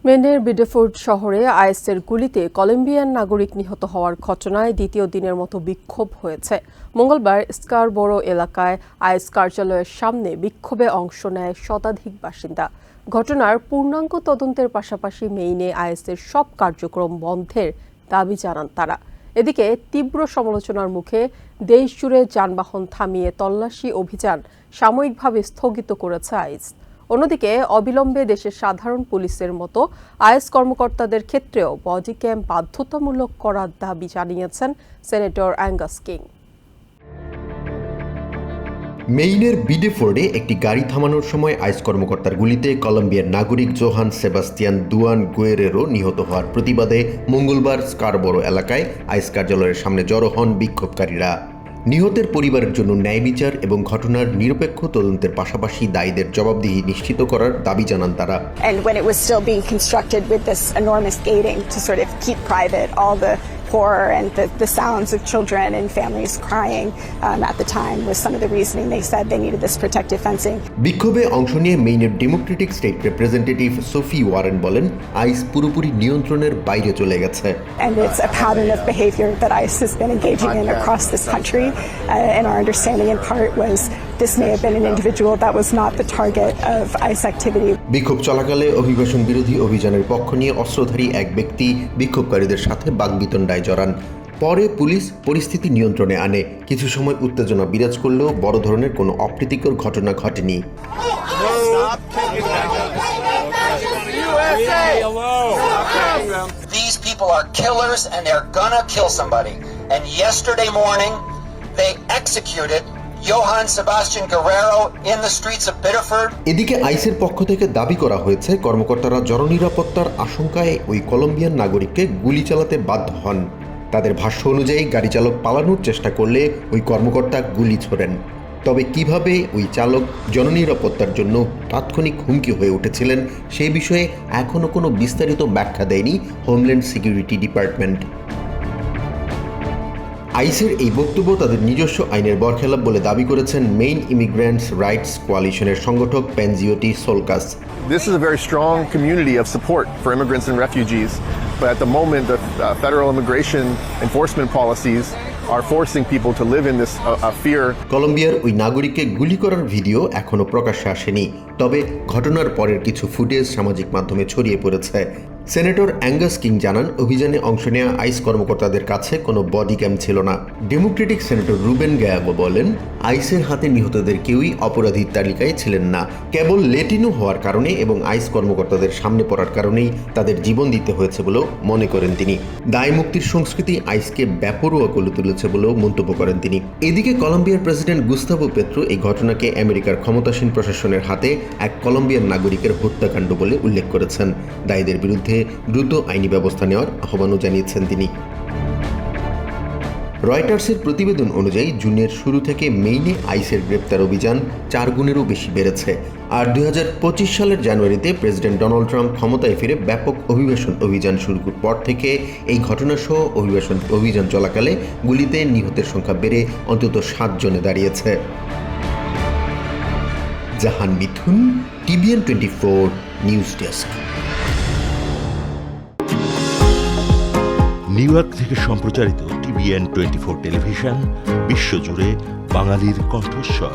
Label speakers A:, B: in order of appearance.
A: মেনের বিডেফোর্ড শহরে আইএসের গুলিতে কলম্বিয়ান নাগরিক নিহত হওয়ার ঘটনায় দ্বিতীয় দিনের মতো বিক্ষোভ হয়েছে। মঙ্গলবার স্কারবোরো এলাকায় আইএস কার্যালয়ের সামনে বিক্ষোভে অংশ নেয় শতাধিক বাসিন্দা। ঘটনার পূর্ণাঙ্গ তদন্তের পাশাপাশি মেইনে আইএসের সব কার্যক্রম বন্ধের দাবি জানান তারা। এদিকে তীব্র সমালোচনার মুখে দেশজুড়ে যানবাহন থামিয়ে তল্লাশি অভিযান সাময়িকভাবে স্থগিত করেছে আইএস। অন্যদিকে অবিলম্বে দেশের সাধারণ পুলিশের মতো আইএস কর্মকর্তাদের ক্ষেত্রেও বডি ক্যাম বাধ্যতামূলক করার দাবি জানিয়েছেন সেনেটর অ্যাঙ্গাস কিং।
B: মেইনের বিডেফোর্ডে একটি গাড়ি থামানোর সময় আইএস কর্মকর্তার গুলিতে কলম্বিয়ার নাগরিক জোহান সেবাস্তিয়ান দুয়ান গুয়েরেরো নিহত হওয়ার প্রতিবাদে মঙ্গলবার স্কারবোরো এলাকায় আইএস কার্যালয়ের সামনে জড়ো হন বিক্ষোভকারীরা। নিহতের পরিবারের জন্য ন্যায় বিচার এবং ঘটনার নিরপেক্ষ তদন্তের পাশাপাশি দায়ীদের জবাবদিহি নিশ্চিত করার দাবি জানান তারা।
C: And when it was still being constructed with this enormous gating to sort of keep private all the horror and the sounds of children and families crying at the time was some of the reasoning they said they needed this protective fencing.
B: বিক্ষোভে অংশ নিয়ে মেইনের democratic state representative Sophie Warren বলেন, ICE পুরোপুরি নিয়ন্ত্রণের বাইরে চলে গেছে।
C: And it's a pattern of behavior that ICE has been engaging in across this country, and our understanding in part was this may have been an individual that was not the target of ICE activity.
B: বিক্ষোভ চলাকালে অভিবাসন বিরোধী অভিযানের পক্ষ নিয়ে অস্ত্রধারী এক ব্যক্তি বিক্ষোভকারীদের সাথে বাকবিতণ্ডায় জড়ান। পরে পুলিশ পরিস্থিতি নিয়ন্ত্রণে আনে। কিছু সময় উত্তেজনা বিরাজ করলেও বড় ধরনের কোনো অপ্রীতিকর ঘটনা ঘটেনি।
D: These people are killers and they're gonna kill somebody. And yesterday morning they executed Johann Sebastian Guerrero in the streets of Biddeford.
B: এদিকে আইসের পক্ষ থেকে দাবি করা হয়েছে কর্মকর্তারা জননিরাপত্তার আশঙ্কায় ওই কলম্বিয়ান নাগরিককে গুলি চালাতে বাধ্য হন। তাদের ভাষ্য অনুযায়ী গাড়ি চালক পালানোর চেষ্টা করলে ওই কর্মকর্তা গুলি ছোড়েন। তবে কিভাবে ওই চালক জননিরাপত্তার জন্য তাৎক্ষণিক হুমকি হয়ে উঠেছিলেন সেই বিষয়ে এখনও কোনো বিস্তারিত ব্যাখ্যা দেয়নি হোমল্যান্ড সিকিউরিটি ডিপার্টমেন্ট। আইসের এই বক্তব্য তাদের নিজস্ব আইনের বরখেলাপ বলে দাবি করেছেন মেইন ইমিগ্রেন্টস রাইটস কোয়ালিশনের সংগঠক পেনজিওটি সোলকাস।
E: This is a very strong community of support for immigrants and refugees, but at the moment the federal immigration enforcement policies are forcing people to live in this fear.
B: কলম্বিয়ার ওই নাগরিককে গুলি করার video এখনো প্রকাশ্যে আসেনি, তবে ঘটনার পরের কিছু ফুটেজ সামাজিক মাধ্যমে ছড়িয়ে পড়েছে। সেনেটর অ্যাঙ্গাস কিং জানান, অভিযানে অংশ নেওয়া আইস কর্মকর্তাদের কাছে কোনো বডি ক্যাম ছিল না। ডেমোক্রেটিক সেনেটর রুবেন গ্যায়াগো বলেন, আইসের হাতে নিহতদের কেউই অপরাধীর তালিকায় ছিলেন না। কেবল লেটিনো হওয়ার কারণে এবং আইস কর্মকর্তাদের সামনে পড়ার কারণেই তাদের জীবন দিতে হয়েছে বলেও মনে করেন তিনি। দায় মুক্তির সংস্কৃতি আইসকে বেপরোয়া করে তুলেছে বলেও মন্তব্য করেন তিনি। এদিকে কলম্বিয়ার প্রেসিডেন্ট গুস্তাভো পেত্রো এই ঘটনাকে আমেরিকার ক্ষমতাসীন প্রশাসনের হাতে এক কলম্বিয়ান নাগরিকের হত্যাকাণ্ড বলে উল্লেখ করেছেন। দায়ীদের বিরুদ্ধে দ্রুত আইনি ব্যবস্থা নেওয়ার আহ্বানও জানিয়েছেন তিনি। রয়টার্সের প্রতিবেদন অনুযায়ী জুনের শুরু থেকে মেইনে আইসের গ্রেপ্তার অভিযান 4 গুণেরও বেশি বেড়েছে। আর 2025 সালের জানুয়ারিতে প্রেসিডেন্ট ডোনাল্ড ট্রাম্প ক্ষমতায় ফিরে ব্যাপক অভিবাসন অভিযান শুরুর পর থেকে এই ঘটনাসহ অভিযান চলাকালে গুলিতে নিহতের সংখ্যা বেড়ে অন্তত 7 জনে দাঁড়িয়েছে। জাহান মিথুন, TVN 24 news desk.
F: New York থেকে সম্প্রচারিত TVN 24 টেলিভিশন বিশ্বজুড়ে বাঙালির কণ্ঠস্বর।